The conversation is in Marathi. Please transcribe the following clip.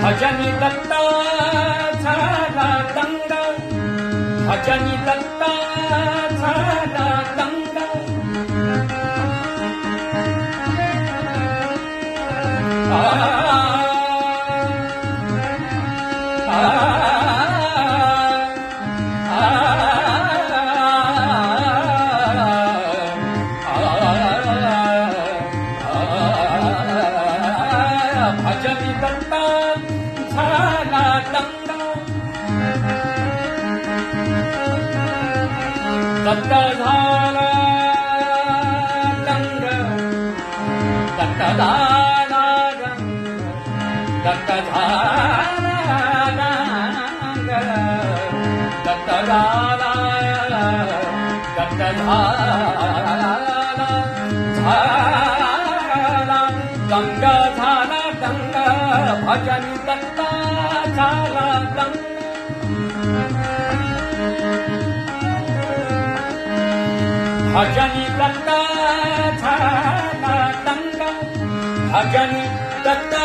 भजनी दत्ता झाला दंग, भजनी दत्ता झाला दंग. भजनी दत्ता झाला दंग, दत्त झाला दंग, दत्त झाला दंग, दत्त झाला दंग, दत्त झाला, दत्त झाला दंग झाला दंग. भजनी दत्ता झाला दंग. भजनी दत्ता झाला दंग, भजनी दत्ता